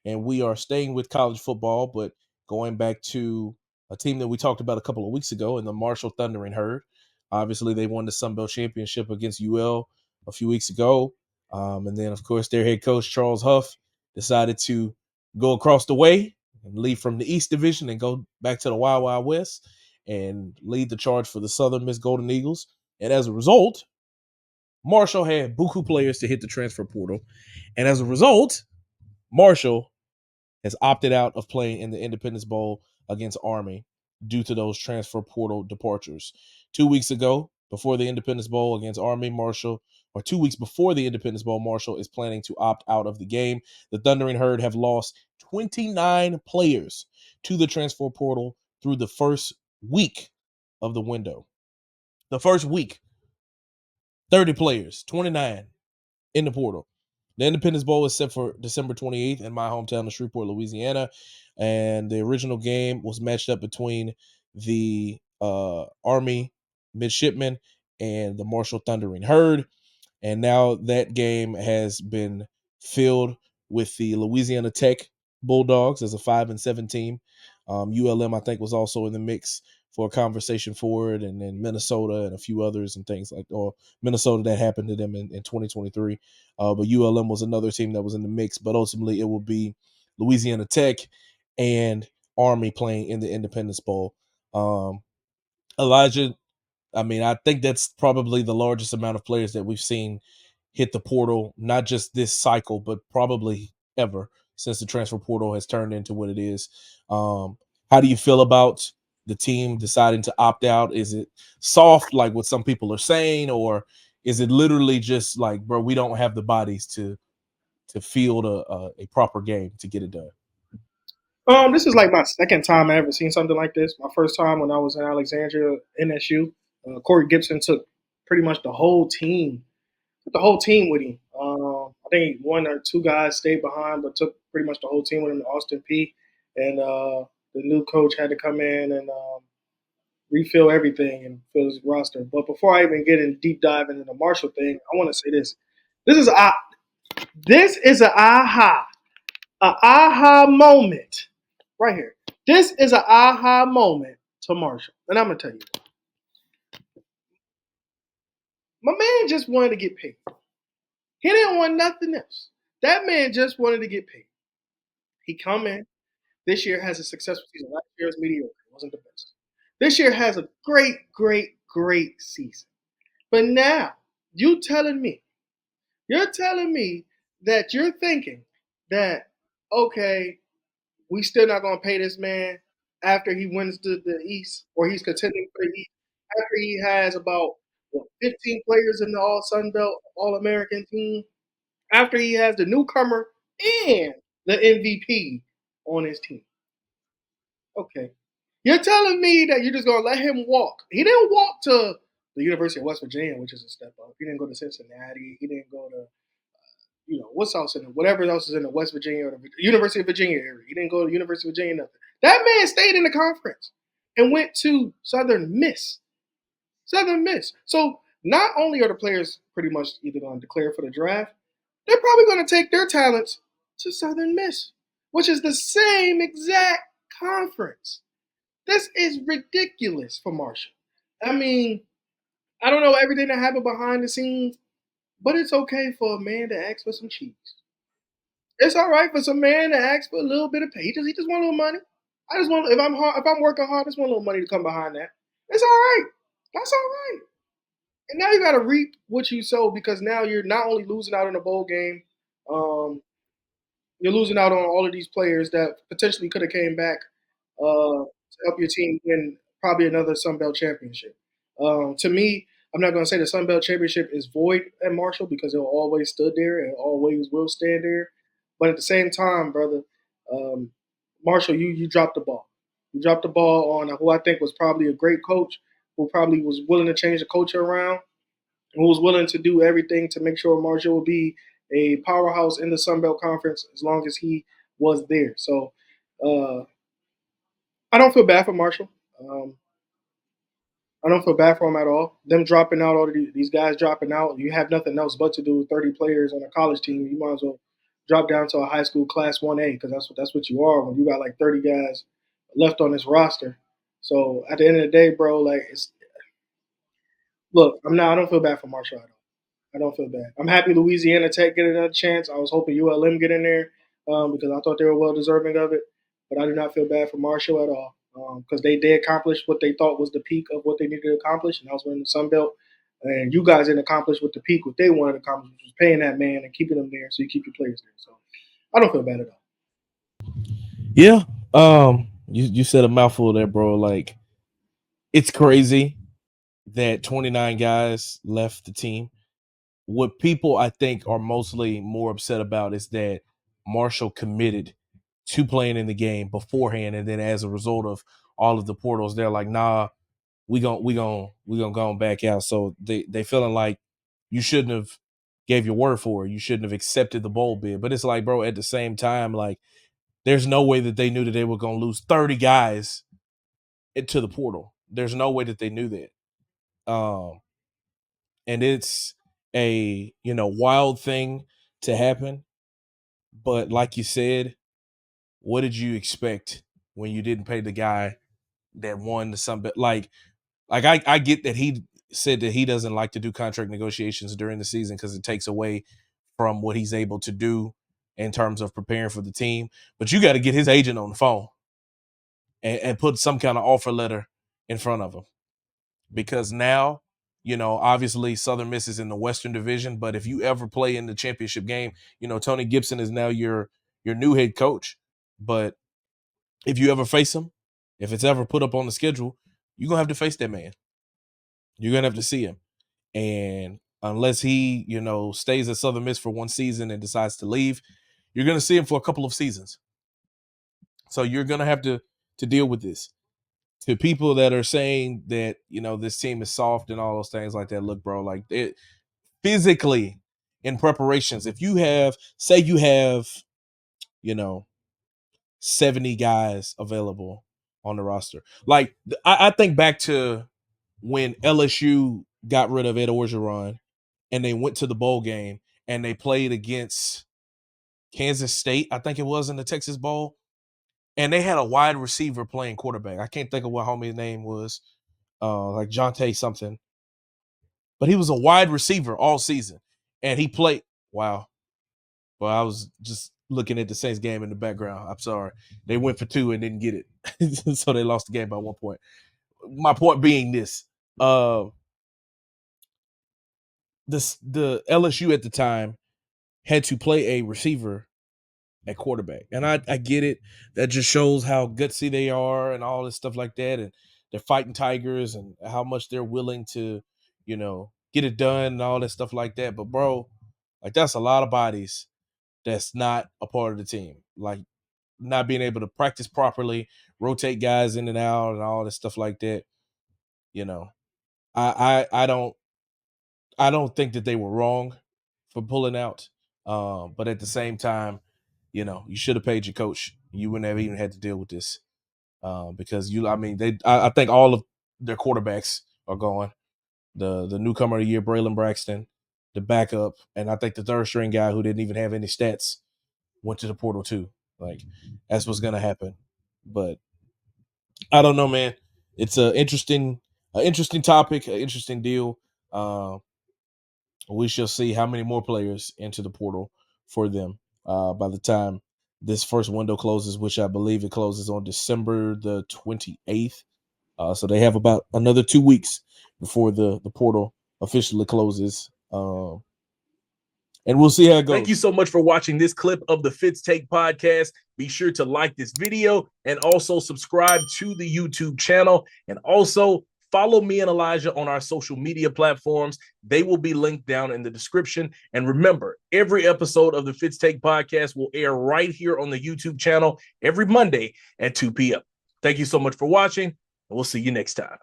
and we are staying with college football, but going back to a team that we talked about a couple of weeks ago in the Marshall Thundering Herd. Obviously, they won the Sun Belt Championship against UL a few weeks ago. And then, of course, their head coach, Charles Huff, decided to go across the way and leave from the East Division and go back to the Wild Wild West and lead the charge for the Southern Miss Golden Eagles. And as a result, Marshall had buku players to hit the transfer portal. And as a result, Marshall has opted out of playing in the Independence Bowl against Army due to those transfer portal departures. 2 weeks ago, before the Independence Bowl against Army, Marshall, or 2 weeks before the Independence Bowl, Marshall is planning to opt out of the game. The Thundering Herd have lost 29 players to the transfer portal through the first week of the window. The first week, 30 players, 29 in the portal. The Independence Bowl is set for December 28th in my hometown of Shreveport, Louisiana. And the original game was matched up between the Army Midshipmen and the Marshall Thundering Herd. And now that game has been filled with the Louisiana Tech Bulldogs as a 5-7 team. ULM, I think, was also in the mix for a conversation forward, and then Minnesota and a few others and things like, or Minnesota, that happened to them in 2023. But ULM was another team that was in the mix, but ultimately it will be Louisiana Tech and Army playing in the Independence Bowl. Elijah, I mean, I think that's probably the largest amount of players that we've seen hit the portal, not just this cycle, but probably ever since the transfer portal has turned into what it is. How do you feel about the team deciding to opt out? Is it soft, like what some people are saying, or is it literally just like, bro, we don't have the bodies to field a proper game to get it done? This is like my second time I ever seen something like this. My first time when I was in Alexandria, NSU. Corey Gibson took pretty much the whole team with him. I think one or two guys stayed behind, but took pretty much the whole team with him to Austin P. And the new coach had to come in and refill everything and fill his roster. But before I even get in deep dive into the Marshall thing, I want to say this: this is a this is a aha moment right here. This is an aha moment to Marshall, and I'm gonna tell you, my man just wanted to get paid. He didn't want nothing else. That man just wanted to get paid. He come in. This year has a successful season. Last year was mediocre. It wasn't the best. This year has a great season. But now you're telling me that you're thinking that, okay, we still not gonna pay this man after he wins the East, or he's contending for the East, after he has about 15 players in the All Sun Belt All American team, after he has the newcomer and the MVP on his team. Okay. You're telling me that you're just gonna let him walk. He didn't walk to the University of West Virginia, which is a step up. He didn't go to Cincinnati. He didn't go to what's else in whatever else is in the West Virginia or the University of Virginia area. He didn't go to the University of Virginia, nothing. That man stayed in the conference and went to Southern Miss. Southern Miss. So not only are the players pretty much either going to declare for the draft, they're probably going to take their talents to Southern Miss, which is the same exact conference. This is ridiculous for Marshall. I mean, I don't know everything that happened behind the scenes, but it's okay for a man to ask for some cheese. It's all right for some man to ask for a little bit of pay. He just want a little money. I just want if I'm working hard, I just want a little money to come behind that. It's all right. That's all right. And now you got to reap what you sow, because now you're not only losing out in a bowl game, um, you're losing out on all of these players that potentially could have came back to help your team win probably another Sun Belt championship. To me, I'm not going to say the Sun Belt championship is void at Marshall, because it'll always stood there and always will stand there. But at the same time, brother, um, Marshall, you dropped the ball. You dropped the ball on who I think was probably a great coach, who probably was willing to change the culture around, who was willing to do everything to make sure Marshall would be a powerhouse in the Sun Belt Conference as long as he was there. So uh, I don't feel bad for Marshall. Um, I don't feel bad for him at all. Them dropping out, all of these guys dropping out. You have nothing else but to do with 30 players on a college team. You might as well drop down to a high school Class 1A because that's what you are when you got like 30 guys left on this roster. So at the end of the day, bro, like look, I don't feel bad for Marshall at all. I don't feel bad. I'm happy Louisiana Tech get another chance. I was hoping ULM get in there because I thought they were well deserving of it. But I do not feel bad for Marshall at all because they accomplished what they thought was the peak of what they needed to accomplish, and that was winning the Sun Belt. And you guys didn't accomplish what the peak, what they wanted to accomplish, which was paying that man and keeping him there so you keep your players there. So I don't feel bad at all. Yeah. You said a mouthful there, bro. Like, it's crazy that 29 guys left the team. What people I think are mostly more upset about is that Marshall committed to playing in the game beforehand, and then as a result of all of the portals, they're like, nah, we gonna go back out. So they feeling like you shouldn't have gave your word for it. You shouldn't have accepted the bowl bid. But it's like, bro, at the same time, like, there's no way that they knew that they were gonna lose 30 guys into the portal. There's no way that they knew that. And it's a wild thing to happen. But like you said, what did you expect when you didn't pay the guy that won the Sun? Like I get that he said that he doesn't like to do contract negotiations during the season because it takes away from what he's able to do in terms of preparing for the team. But you got to get his agent on the phone and put some kind of offer letter in front of him, because now, obviously Southern Miss is in the Western Division, but if you ever play in the championship game, Tony Gibson is now your new head coach. But if you ever face him, if it's ever put up on the schedule, you're gonna have to face that man. You're gonna have to see him. And unless he, stays at Southern Miss for one season and decides to leave, you're gonna see him for a couple of seasons. So you're gonna have to deal with this. To people that are saying that, this team is soft and all those things like that, look, bro, like, it physically in preparations, if you have, say you have, 70 guys available on the roster. Like, I think back to when LSU got rid of Ed Orgeron and they went to the bowl game and they played against Kansas State, I think it was, in the Texas Bowl. And they had a wide receiver playing quarterback. I can't think of what homie's name was, like Jonte something. But he was a wide receiver all season. And he played. Wow. Well, I was just looking at the Saints game in the background. I'm sorry. They went for 2 and didn't get it. So they lost the game by 1 point. My point being this. The LSU at the time had to play a receiver at quarterback. And I get it. That just shows how gutsy they are and all this stuff like that. And they're fighting tigers and how much they're willing to, get it done and all that stuff like that. But, bro, like, that's a lot of bodies that's not a part of the team. Like, not being able to practice properly, rotate guys in and out and all this stuff like that. I don't think that they were wrong for pulling out. But at the same time, you should have paid your coach. You wouldn't have even had to deal with this. Because I think all of their quarterbacks are gone. The newcomer of the year, Braylon Braxton, the backup, and I think the third string guy who didn't even have any stats went to the portal too. Like, that's what's gonna happen. But I don't know, man. It's an interesting topic, an interesting deal. We shall see how many more players enter the portal for them by the time this first window closes, which I believe it closes on December the 28th. So they have about another 2 weeks before the portal officially closes. And we'll see how it goes. Thank you so much for watching this clip of the Fitz Take podcast. Be sure to like this video and also subscribe to the YouTube channel. And also follow me and Elijah on our social media platforms. They will be linked down in the description. And remember, every episode of the Fitz Take podcast will air right here on the YouTube channel every Monday at 2 p.m. Thank you so much for watching, and we'll see you next time.